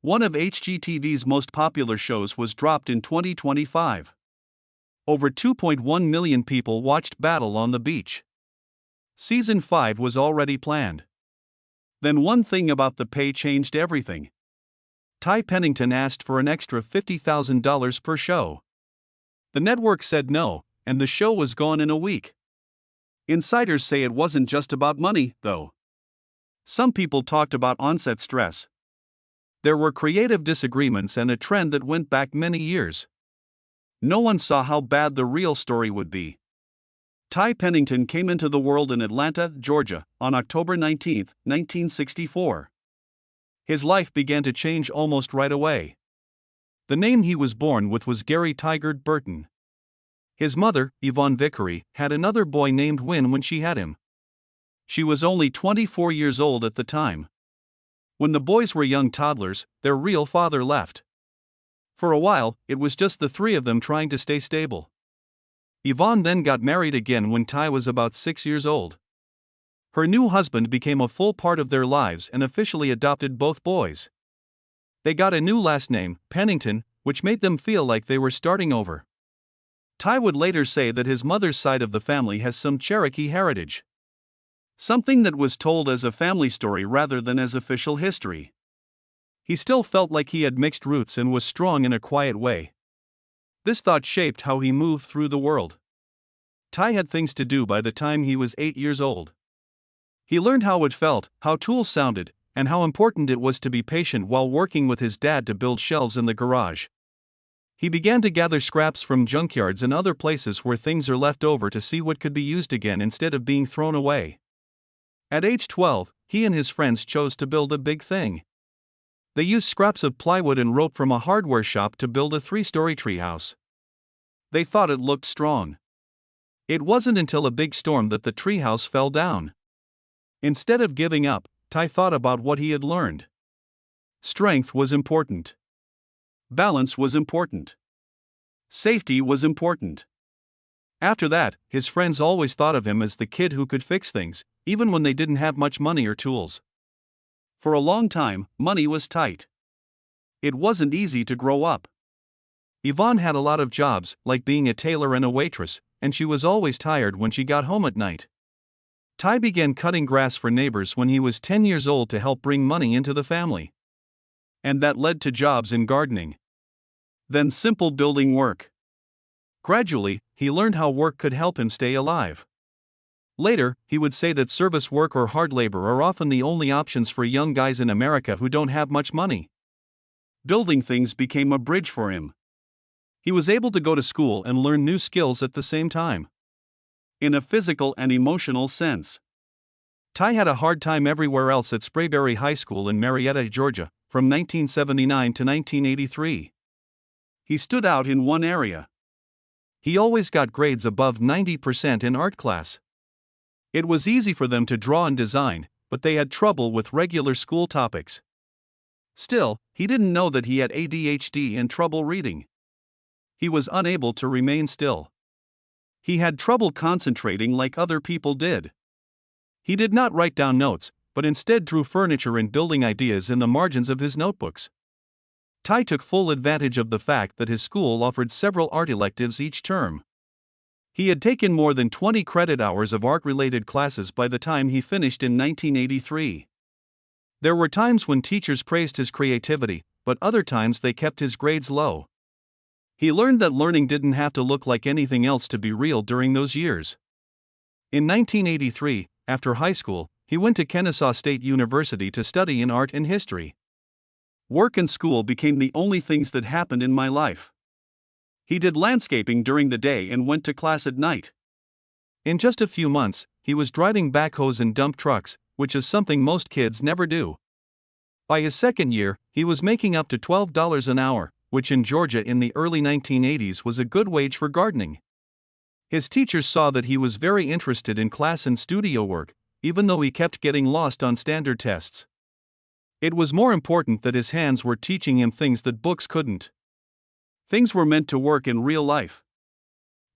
One of HGTV's most popular shows was dropped in 2025. Over 2.1 million people watched Battle on the Beach. Season 5 was already planned. Then one thing about the pay changed everything. Ty Pennington asked for an extra $50,000 per show. The network said no, and the show was gone in a week. Insiders say it wasn't just about money, though. Some people talked about on-set stress. There were creative disagreements and a trend that went back many years. No one saw how bad the real story would be. Ty Pennington came into the world in Atlanta, Georgia, on October 19, 1964. His life began to change almost right away. The name he was born with was Gary Tigard Burton. His mother, Yvonne Vickery, had another boy named Win when she had him. She was only 24 years old at the time. When the boys were young toddlers, their real father left. For a while, it was just the three of them trying to stay stable. Yvonne then got married again when Ty was about 6 years old. Her new husband became a full part of their lives and officially adopted both boys. They got a new last name, Pennington, which made them feel like they were starting over. Ty would later say that his mother's side of the family has some Cherokee heritage. Something that was told as a family story rather than as official history. He still felt like he had mixed roots and was strong in a quiet way. This thought shaped how he moved through the world. Ty had things to do by the time he was 8 years old. He learned how it felt, how tools sounded, and how important it was to be patient while working with his dad to build shelves in the garage. He began to gather scraps from junkyards and other places where things are left over to see what could be used again instead of being thrown away. At age 12, he and his friends chose to build a big thing. They used scraps of plywood and rope from a hardware shop to build a 3-story treehouse. They thought it looked strong. It wasn't until a big storm that the treehouse fell down. Instead of giving up, Ty thought about what he had learned. Strength was important. Balance was important. Safety was important. After that, his friends always thought of him as the kid who could fix things, even when they didn't have much money or tools. For a long time, money was tight. It wasn't easy to grow up. Yvonne had a lot of jobs, like being a tailor and a waitress, and she was always tired when she got home at night. Ty began cutting grass for neighbors when he was 10 years old to help bring money into the family. And that led to jobs in gardening. Then simple building work. Gradually, he learned how work could help him stay alive. Later, he would say that service work or hard labor are often the only options for young guys in America who don't have much money. Building things became a bridge for him. He was able to go to school and learn new skills at the same time. In a physical and emotional sense. Ty had a hard time everywhere else at Sprayberry High School in Marietta, Georgia, from 1979 to 1983. He stood out in one area. He always got grades above 90% in art class. It was easy for them to draw and design, but they had trouble with regular school topics. Still, he didn't know that he had ADHD and trouble reading. He was unable to remain still. He had trouble concentrating like other people did. He did not write down notes, but instead drew furniture and building ideas in the margins of his notebooks. Ty took full advantage of the fact that his school offered several art electives each term. He had taken more than 20 credit hours of art-related classes by the time he finished in 1983. There were times when teachers praised his creativity, but other times they kept his grades low. He learned that learning didn't have to look like anything else to be real during those years. In 1983, after high school, he went to Kennesaw State University to study in art and history. Work and school became the only things that happened in my life. He did landscaping during the day and went to class at night. In just a few months, he was driving backhoes and dump trucks, which is something most kids never do. By his second year, he was making up to $12 an hour, which in Georgia in the early 1980s was a good wage for gardening. His teachers saw that he was very interested in class and studio work, even though he kept getting lost on standard tests. It was more important that his hands were teaching him things that books couldn't. Things were meant to work in real life.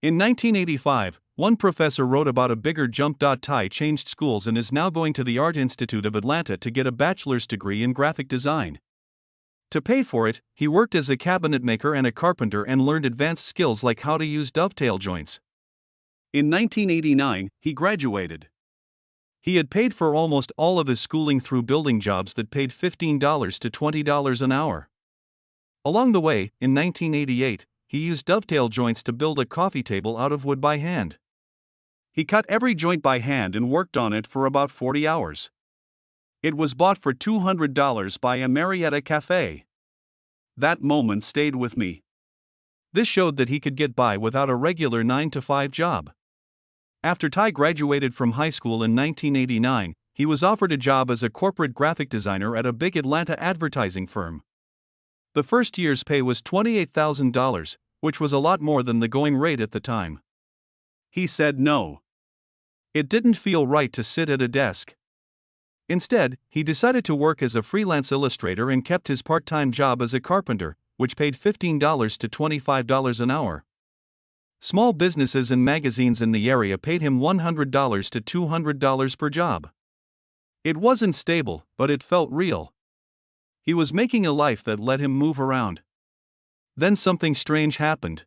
In 1985, one professor wrote about a bigger jump. Ty changed schools and is now going to the Art Institute of Atlanta to get a bachelor's degree in graphic design. To pay for it, he worked as a cabinet maker and a carpenter and learned advanced skills like how to use dovetail joints. In 1989, he graduated. He had paid for almost all of his schooling through building jobs that paid $15 to $20 an hour. Along the way, in 1988, he used dovetail joints to build a coffee table out of wood by hand. He cut every joint by hand and worked on it for about 40 hours. It was bought for $200 by a Marietta cafe. That moment stayed with me. This showed that he could get by without a regular 9-to-5 job. After Ty graduated from high school in 1989, he was offered a job as a corporate graphic designer at a big Atlanta advertising firm. The first year's pay was $28,000, which was a lot more than the going rate at the time. He said no. It didn't feel right to sit at a desk. Instead, he decided to work as a freelance illustrator and kept his part-time job as a carpenter, which paid $15 to $25 an hour. Small businesses and magazines in the area paid him $100 to $200 per job. It wasn't stable, but it felt real. He was making a life that let him move around. Then something strange happened.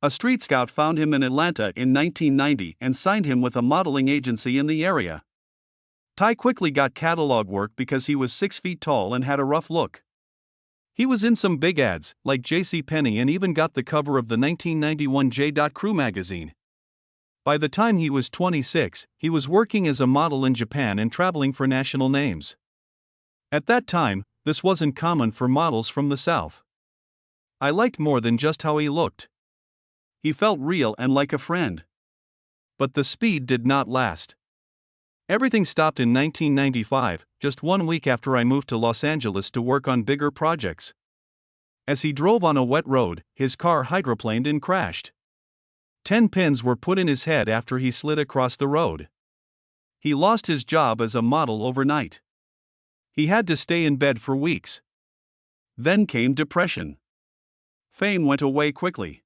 A street scout found him in Atlanta in 1990 and signed him with a modeling agency in the area. Ty quickly got catalog work because he was 6 feet tall and had a rough look. He was in some big ads, like JCPenney, and even got the cover of the 1991 J.Crew magazine. By the time he was 26, he was working as a model in Japan and traveling for national names. At that time, this wasn't common for models from the South. I liked more than just how he looked. He felt real and like a friend. But the speed did not last. Everything stopped in 1995, just 1 week after I moved to Los Angeles to work on bigger projects. As he drove on a wet road, his car hydroplaned and crashed. 10 pins were put in his head after he slid across the road. He lost his job as a model overnight. He had to stay in bed for weeks. Then came depression. Fame went away quickly.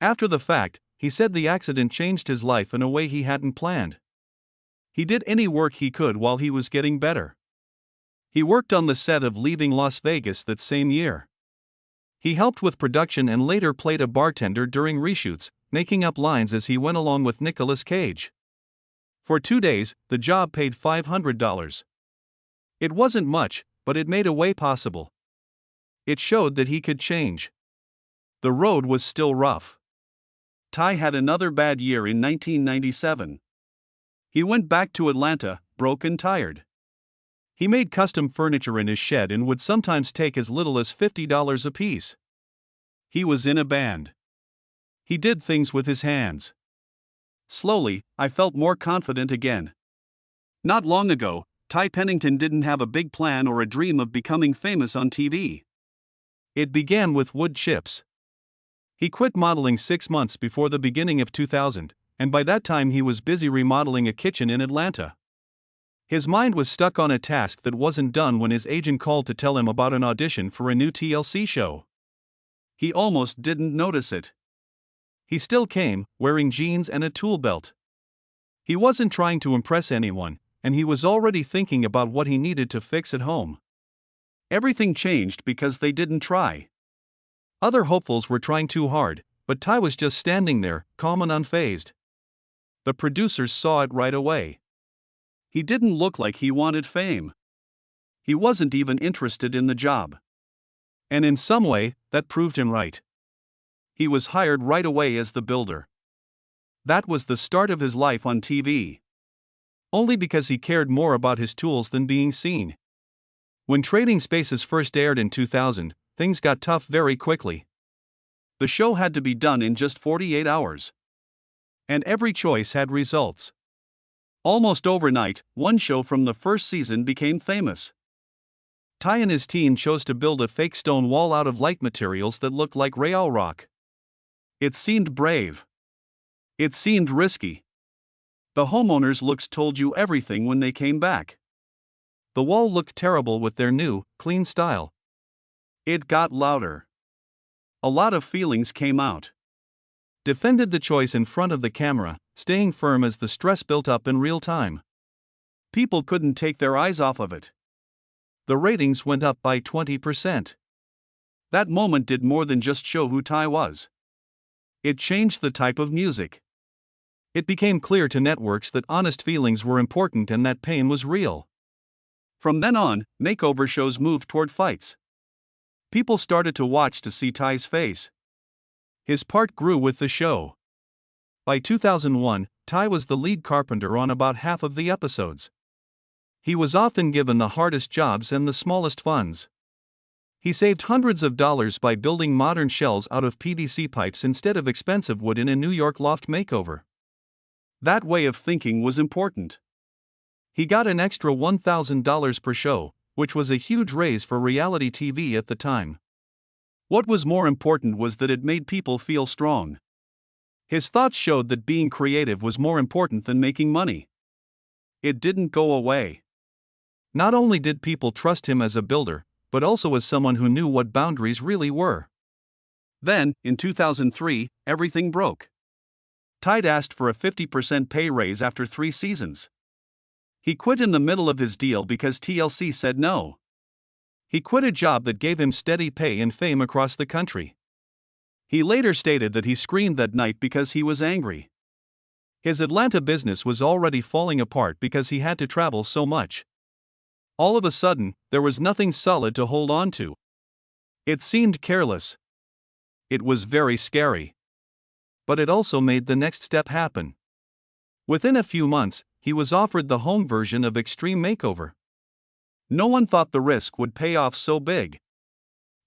After the fact, he said the accident changed his life in a way he hadn't planned. He did any work he could while he was getting better. He worked on the set of Leaving Las Vegas that same year. He helped with production and later played a bartender during reshoots, making up lines as he went along with Nicolas Cage. For 2 days, the job paid $500. It wasn't much, but it made a way possible. It showed that he could change. The road was still rough. Ty had another bad year in 1997. He went back to Atlanta, broke and tired. He made custom furniture in his shed and would sometimes take as little as $50 apiece. He was in a band. He did things with his hands. Slowly, I felt more confident again. Not long ago, Ty Pennington didn't have a big plan or a dream of becoming famous on TV. It began with wood chips. He quit modeling 6 months before the beginning of 2000. And by that time he was busy remodeling a kitchen in Atlanta. His mind was stuck on a task that wasn't done when his agent called to tell him about an audition for a new TLC show. He almost didn't notice it. He still came, wearing jeans and a tool belt. He wasn't trying to impress anyone, and he was already thinking about what he needed to fix at home. Everything changed because they didn't try. Other hopefuls were trying too hard, but Ty was just standing there, calm and unfazed. The producers saw it right away. He didn't look like he wanted fame. He wasn't even interested in the job. And in some way, that proved him right. He was hired right away as the builder. That was the start of his life on TV. Only because he cared more about his tools than being seen. When Trading Spaces first aired in 2000, things got tough very quickly. The show had to be done in just 48 hours. And every choice had results. Almost overnight, one show from the first season became famous. Ty and his team chose to build a fake stone wall out of light materials that looked like real rock. It seemed brave. It seemed risky. The homeowners' looks told you everything when they came back. The wall looked terrible with their new, clean style. It got louder. A lot of feelings came out. Defended the choice in front of the camera, staying firm as the stress built up in real time. People couldn't take their eyes off of it. the ratings went up by 20%. That moment did more than just show who Ty was. It changed the type of music. It became clear to networks that honest feelings were important and that pain was real. From then on, makeover shows moved toward fights. People started to watch to see Ty's face. His part grew with the show. By 2001, Ty was the lead carpenter on about half of the episodes. He was often given the hardest jobs and the smallest funds. He saved hundreds of dollars by building modern shelves out of PVC pipes instead of expensive wood in a New York loft makeover. That way of thinking was important. He got an extra $1,000 per show, which was a huge raise for reality TV at the time. What was more important was that it made people feel strong. His thoughts showed that being creative was more important than making money. It didn't go away. Not only did people trust him as a builder, but also as someone who knew what boundaries really were. Then, in 2003, everything broke. Ty asked for a 50% pay raise after 3 seasons. He quit in the middle of his deal because TLC said no. He quit a job that gave him steady pay and fame across the country. He later stated that he screamed that night because he was angry. His Atlanta business was already falling apart because he had to travel so much. All of a sudden, there was nothing solid to hold on to. It seemed careless. It was very scary. But it also made the next step happen. Within a few months, he was offered the home version of Extreme Makeover. No one thought the risk would pay off so big.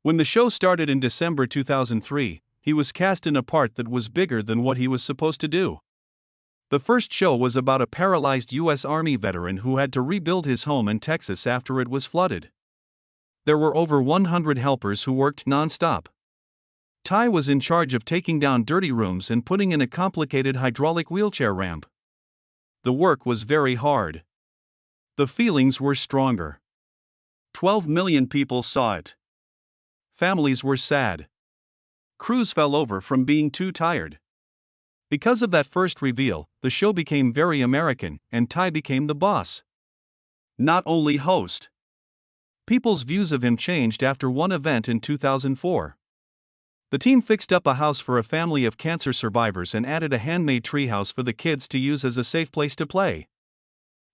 When the show started in December 2003, he was cast in a part that was bigger than what he was supposed to do. The first show was about a paralyzed U.S. Army veteran who had to rebuild his home in Texas after it was flooded. There were over 100 helpers who worked non-stop. Ty was in charge of taking down dirty rooms and putting in a complicated hydraulic wheelchair ramp. The work was very hard. The feelings were stronger. 12 million people saw it. Families were sad. Crews fell over from being too tired. Because of that first reveal, the show became very American, and Ty became the boss. Not only host. People's views of him changed after one event in 2004. The team fixed up a house for a family of cancer survivors and added a handmade treehouse for the kids to use as a safe place to play.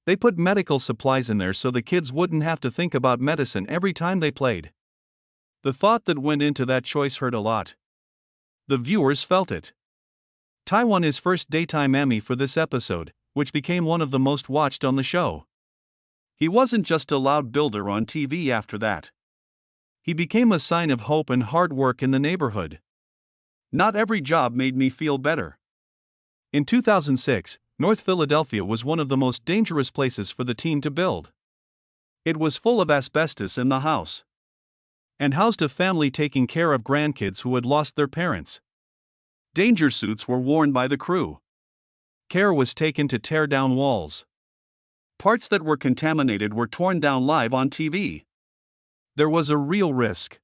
They put medical supplies in there so the kids wouldn't have to think about medicine every time they played. The thought that went into that choice hurt a lot. The viewers felt it. Ty won his first daytime Emmy for this episode, which became one of the most watched on the show. He wasn't just a loud builder on TV after that. He became a sign of hope and hard work in the neighborhood. Not every job made me feel better. In 2006, North Philadelphia was one of the most dangerous places for the team to build. It was full of asbestos in the house. And housed a family taking care of grandkids who had lost their parents. Danger suits were worn by the crew. Care was taken to tear down walls. Parts that were contaminated were torn down live on TV. There was a real risk.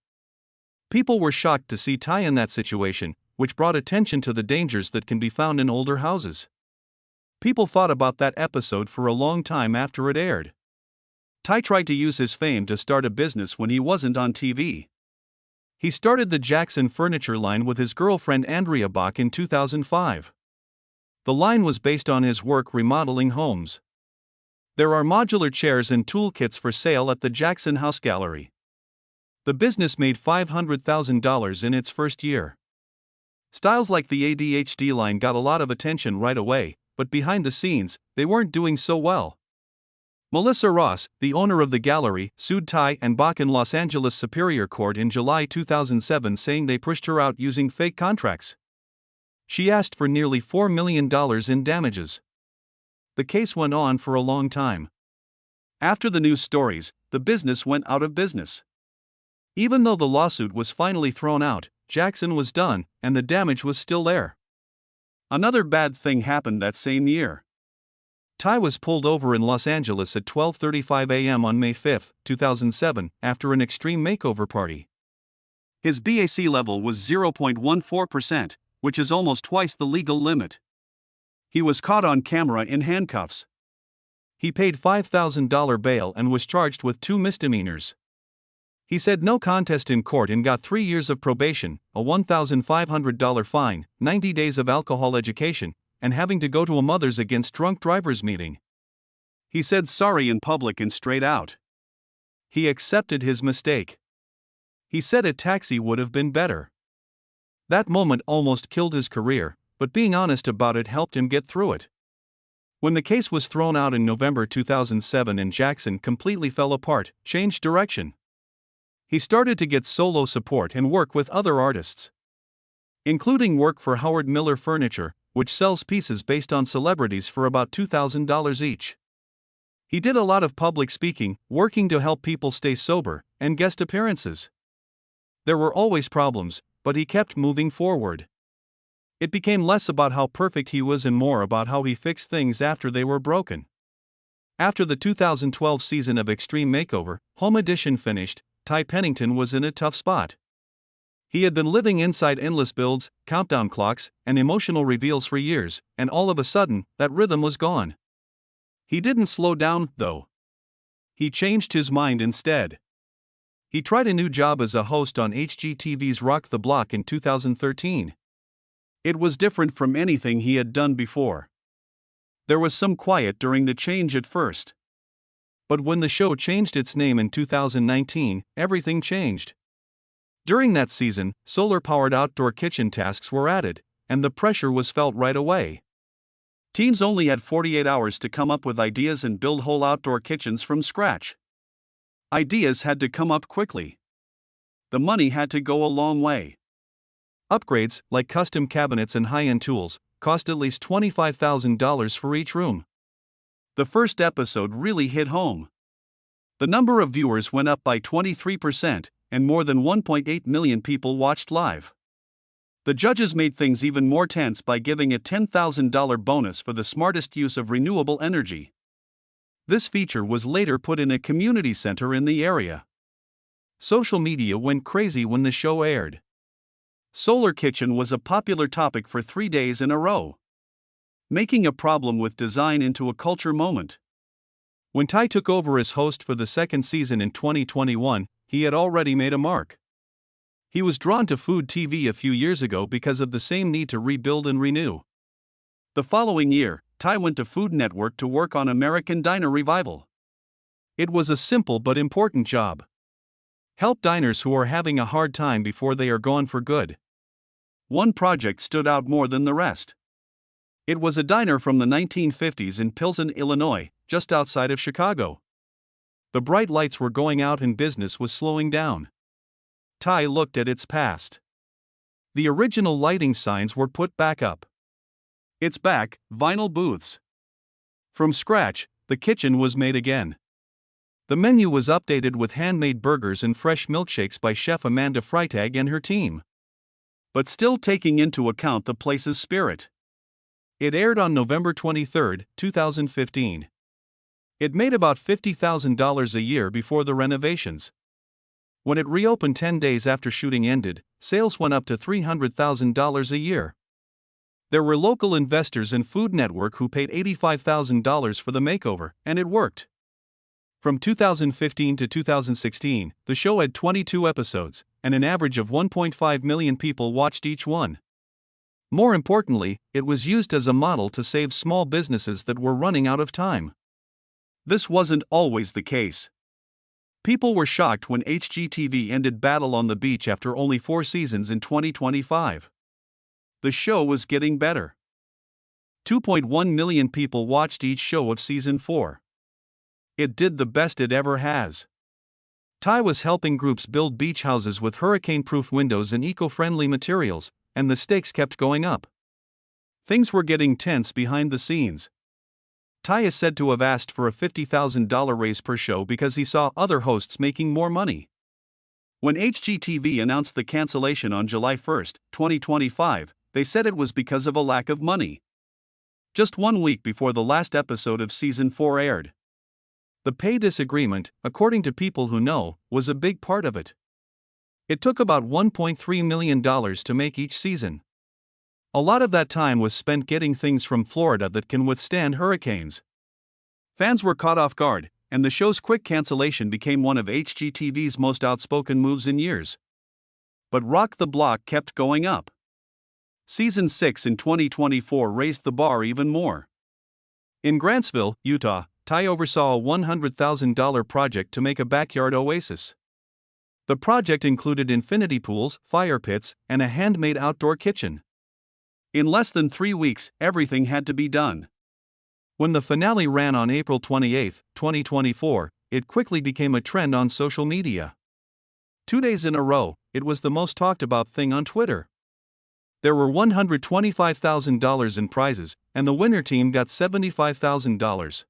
People were shocked to see Ty in that situation, which brought attention to the dangers that can be found in older houses. People thought about that episode for a long time after it aired. Ty tried to use his fame to start a business when he wasn't on TV. He started the Jackson furniture line with his girlfriend Andrea Bach in 2005. The line was based on his work remodeling homes. There are modular chairs and toolkits for sale at the Jackson House Gallery. The business made $500,000 in its first year. Styles like the ADHD line got a lot of attention right away, but behind the scenes, they weren't doing so well. Melissa Ross, the owner of the gallery, sued Ty and Bach in Los Angeles Superior Court in July 2007, saying they pushed her out using fake contracts. She asked for nearly $4 million in damages. The case went on for a long time. After the news stories, the business went out of business. Even though the lawsuit was finally thrown out, Jackson was done, and the damage was still there. Another bad thing happened that same year. Ty was pulled over in Los Angeles at 12:35 a.m. on May 5, 2007, after an extreme makeover party. His BAC level was 0.14%, which is almost twice the legal limit. He was caught on camera in handcuffs. He paid $5,000 bail and was charged with 2 misdemeanors. He said no contest in court and got 3 years of probation, a $1,500 fine, 90 days of alcohol education, and having to go to a Mothers Against Drunk Drivers meeting. He said sorry in public and straight out. He accepted his mistake. He said a taxi would have been better. That moment almost killed his career, but being honest about it helped him get through it. When the case was thrown out in November 2007 and Jackson completely fell apart, changed direction. He started to get solo support and work with other artists, including work for Howard Miller Furniture, which sells pieces based on celebrities for about $2,000 each. He did a lot of public speaking, working to help people stay sober, and guest appearances. There were always problems, but he kept moving forward. It became less about how perfect he was and more about how he fixed things after they were broken. After the 2012 season of Extreme Makeover, Home Edition finished, Ty Pennington was in a tough spot. He had been living inside endless builds, countdown clocks, and emotional reveals for years, and all of a sudden, that rhythm was gone. He didn't slow down, though. He changed his mind instead. He tried a new job as a host on HGTV's Rock the Block in 2013. It was different from anything he had done before. There was some quiet during the change at first. But when the show changed its name in 2019, everything changed. During that season, solar-powered outdoor kitchen tasks were added, and the pressure was felt right away. Teams only had 48 hours to come up with ideas and build whole outdoor kitchens from scratch. Ideas had to come up quickly. The money had to go a long way. Upgrades, like custom cabinets and high-end tools, cost at least $25,000 for each room. The first episode really hit home. The number of viewers went up by 23%, and more than 1.8 million people watched live. The judges made things even more tense by giving a $10,000 bonus for the smartest use of renewable energy. This feature was later put in a community center in the area. Social media went crazy when the show aired. Solar kitchen was a popular topic for 3 days in a row, making a problem with design into a culture moment. When Ty took over as host for the second season in 2021, he had already made a mark. He was drawn to food TV a few years ago because of the same need to rebuild and renew. The following year, Ty went to Food Network to work on American Diner Revival. It was a simple but important job. Help diners who are having a hard time before they are gone for good. One project stood out more than the rest. It was a diner from the 1950s in Pilsen, Illinois, just outside of Chicago. The bright lights were going out and business was slowing down. Ty looked at its past. The original lighting signs were put back up. Its back, vinyl booths. From scratch, the kitchen was made again. The menu was updated with handmade burgers and fresh milkshakes by chef Amanda Freitag and her team, but still taking into account the place's spirit. It aired on November 23, 2015. It made about $50,000 a year before the renovations. When it reopened 10 days after shooting ended, sales went up to $300,000 a year. There were local investors and Food Network who paid $85,000 for the makeover, and it worked. From 2015 to 2016, the show had 22 episodes, and an average of 1.5 million people watched each one. More importantly, it was used as a model to save small businesses that were running out of time. This wasn't always the case. People were shocked when HGTV ended Battle on the Beach after only 4 seasons in 2025. The show was getting better. 2.1 million people watched each show of season 4. It did the best it ever has. Ty was helping groups build beach houses with hurricane-proof windows and eco-friendly materials, and the stakes kept going up. Things were getting tense behind the scenes. Ty is said to have asked for a $50,000 raise per show because he saw other hosts making more money. When HGTV announced the cancellation on July 1, 2025, they said it was because of a lack of money. Just 1 week before the last episode of season 4 aired. The pay disagreement, according to people who know, was a big part of it. It took about $1.3 million to make each season. A lot of that time was spent getting things from Florida that can withstand hurricanes. Fans were caught off guard, and the show's quick cancellation became one of HGTV's most outspoken moves in years. But Rock the Block kept going up. Season 6 in 2024 raised the bar even more. In Grantsville, Utah, Ty oversaw a $100,000 project to make a backyard oasis. The project included infinity pools, fire pits, and a handmade outdoor kitchen. In less than 3 weeks, everything had to be done. When the finale ran on April 28, 2024, it quickly became a trend on social media. 2 days in a row, it was the most talked about thing on Twitter. There were $125,000 in prizes, and the winner team got $75,000.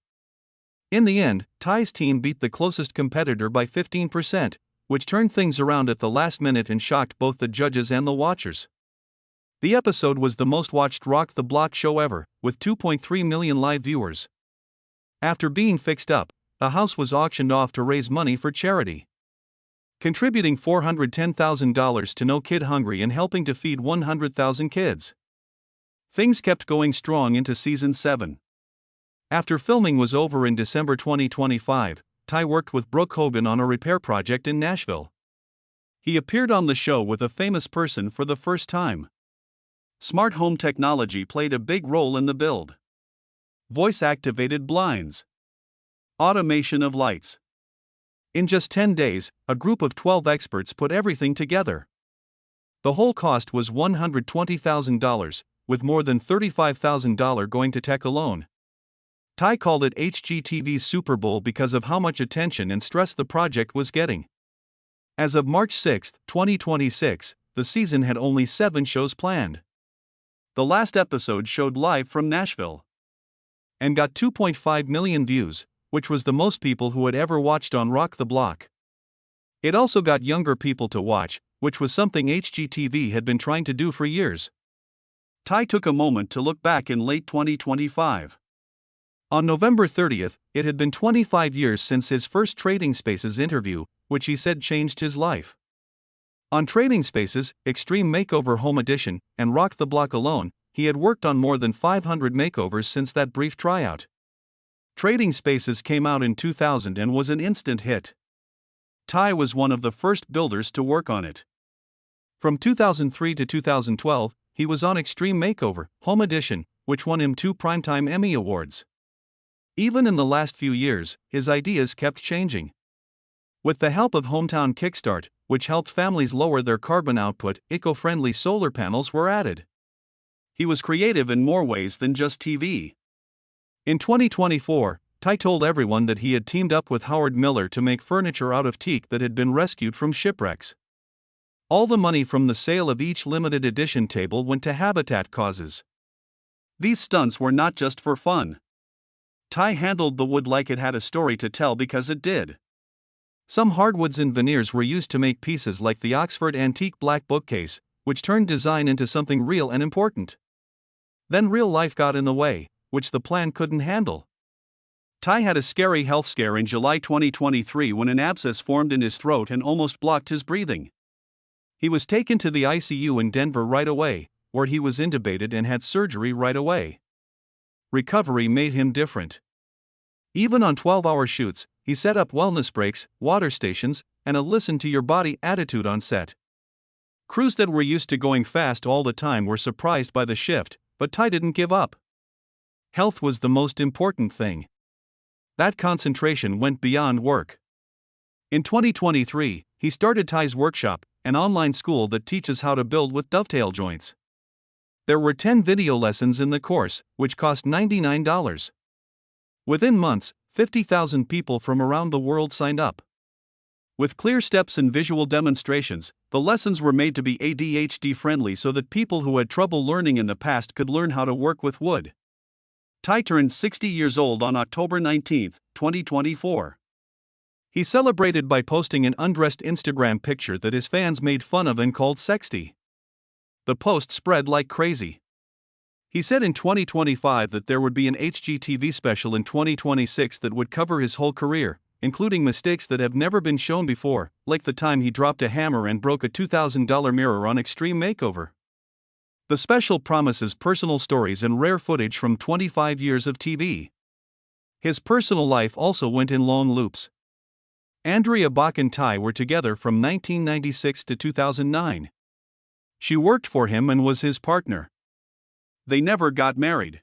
In the end, Ty's team beat the closest competitor by 15%, which turned things around at the last minute and shocked both the judges and the watchers. The episode was the most watched Rock the Block show ever, with 2.3 million live viewers. After being fixed up, the house was auctioned off to raise money for charity, contributing $410,000 to No Kid Hungry and helping to feed 100,000 kids. Things kept going strong into Season 7. After filming was over in December 2025, Ty worked with Brooke Hogan on a repair project in Nashville. He appeared on the show with a famous person for the first time. Smart home technology played a big role in the build. Voice-activated blinds. Automation of lights. In just 10 days, a group of 12 experts put everything together. The whole cost was $120,000, with more than $35,000 going to tech alone. Ty called it HGTV's Super Bowl because of how much attention and stress the project was getting. As of March 6, 2026, the season had only 7 shows planned. The last episode showed live from Nashville and got 2.5 million views, which was the most people who had ever watched on Rock the Block. It also got younger people to watch, which was something HGTV had been trying to do for years. Ty took a moment to look back in late 2025. On November 30th, it had been 25 years since his first Trading Spaces interview, which he said changed his life. On Trading Spaces, Extreme Makeover Home Edition, and Rock the Block alone, he had worked on more than 500 makeovers since that brief tryout. Trading Spaces came out in 2000 and was an instant hit. Ty was one of the first builders to work on it. From 2003 to 2012, he was on Extreme Makeover, Home Edition, which won him 2 Primetime Emmy Awards. Even in the last few years, his ideas kept changing. With the help of Hometown Kickstart, which helped families lower their carbon output, eco-friendly solar panels were added. He was creative in more ways than just TV. In 2024, Ty told everyone that he had teamed up with Howard Miller to make furniture out of teak that had been rescued from shipwrecks. All the money from the sale of each limited edition table went to habitat causes. These stunts were not just for fun. Ty handled the wood like it had a story to tell because it did. Some hardwoods and veneers were used to make pieces like the Oxford Antique Black Bookcase, which turned design into something real and important. Then real life got in the way, which the plan couldn't handle. Ty had a scary health scare in July 2023 when an abscess formed in his throat and almost blocked his breathing. He was taken to the ICU in Denver right away, where he was intubated and had surgery right away. Recovery made him different. Even on 12-hour shoots, he set up wellness breaks, water stations, and a listen-to-your-body attitude on set. Crews that were used to going fast all the time were surprised by the shift, but Ty didn't give up. Health was the most important thing. That concentration went beyond work. In 2023, he started Ty's Workshop, an online school that teaches how to build with dovetail joints. There were 10 video lessons in the course, which cost $99. Within months, 50,000 people from around the world signed up. With clear steps and visual demonstrations, the lessons were made to be ADHD friendly so that people who had trouble learning in the past could learn how to work with wood. Ty turned 60 years old on October 19, 2024. He celebrated by posting an undressed Instagram picture that his fans made fun of and called sexy. The post spread like crazy. He said in 2025 that there would be an HGTV special in 2026 that would cover his whole career, including mistakes that have never been shown before, like the time he dropped a hammer and broke a $2,000 mirror on Extreme Makeover. The special promises personal stories and rare footage from 25 years of TV. His personal life also went in long loops. Andrea Bach and Ty were together from 1996 to 2009. She worked for him and was his partner. They never got married.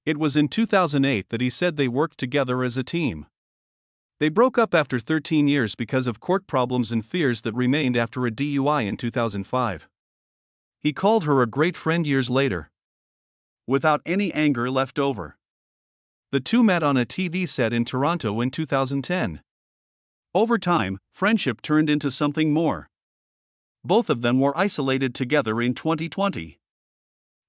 It was in 2008 that he said they worked together as a team. They broke up after 13 years because of court problems and fears that remained after a DUI in 2005. He called her a great friend years later, without any anger left over. The two met on a TV set in Toronto in 2010. Over time, friendship turned into something more. Both of them were isolated together in 2020.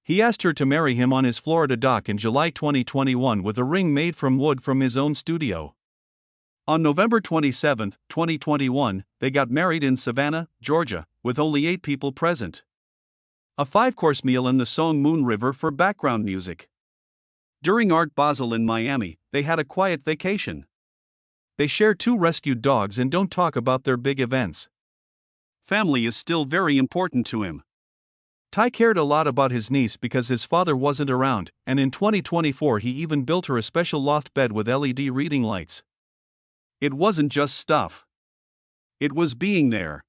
He asked her to marry him on his Florida dock in July 2021 with a ring made from wood from his own studio. On November 27, 2021, they got married in Savannah, Georgia, with only 8 people present. A 5-course meal and the song Moon River for background music. During Art Basel in Miami, they had a quiet vacation. They share 2 rescued dogs and don't talk about their big events. Family is still very important to him. Ty cared a lot about his niece because his father wasn't around, and in 2024 he even built her a special loft bed with LED reading lights. It wasn't just stuff. It was being there.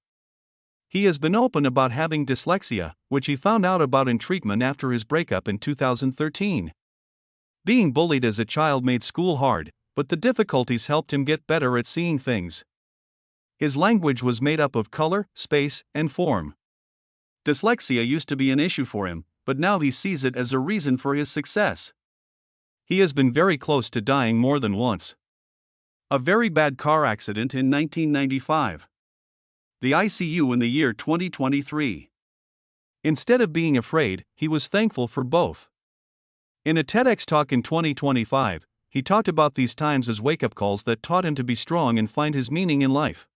He has been open about having dyslexia, which he found out about in treatment after his breakup in 2013. Being bullied as a child made school hard, but the difficulties helped him get better at seeing things. His language was made up of color, space, and form. Dyslexia used to be an issue for him, but now he sees it as a reason for his success. He has been very close to dying more than once. A very bad car accident in 1995. The ICU in the year 2023. Instead of being afraid, he was thankful for both. In a TEDx talk in 2025, he talked about these times as wake-up calls that taught him to be strong and find his meaning in life.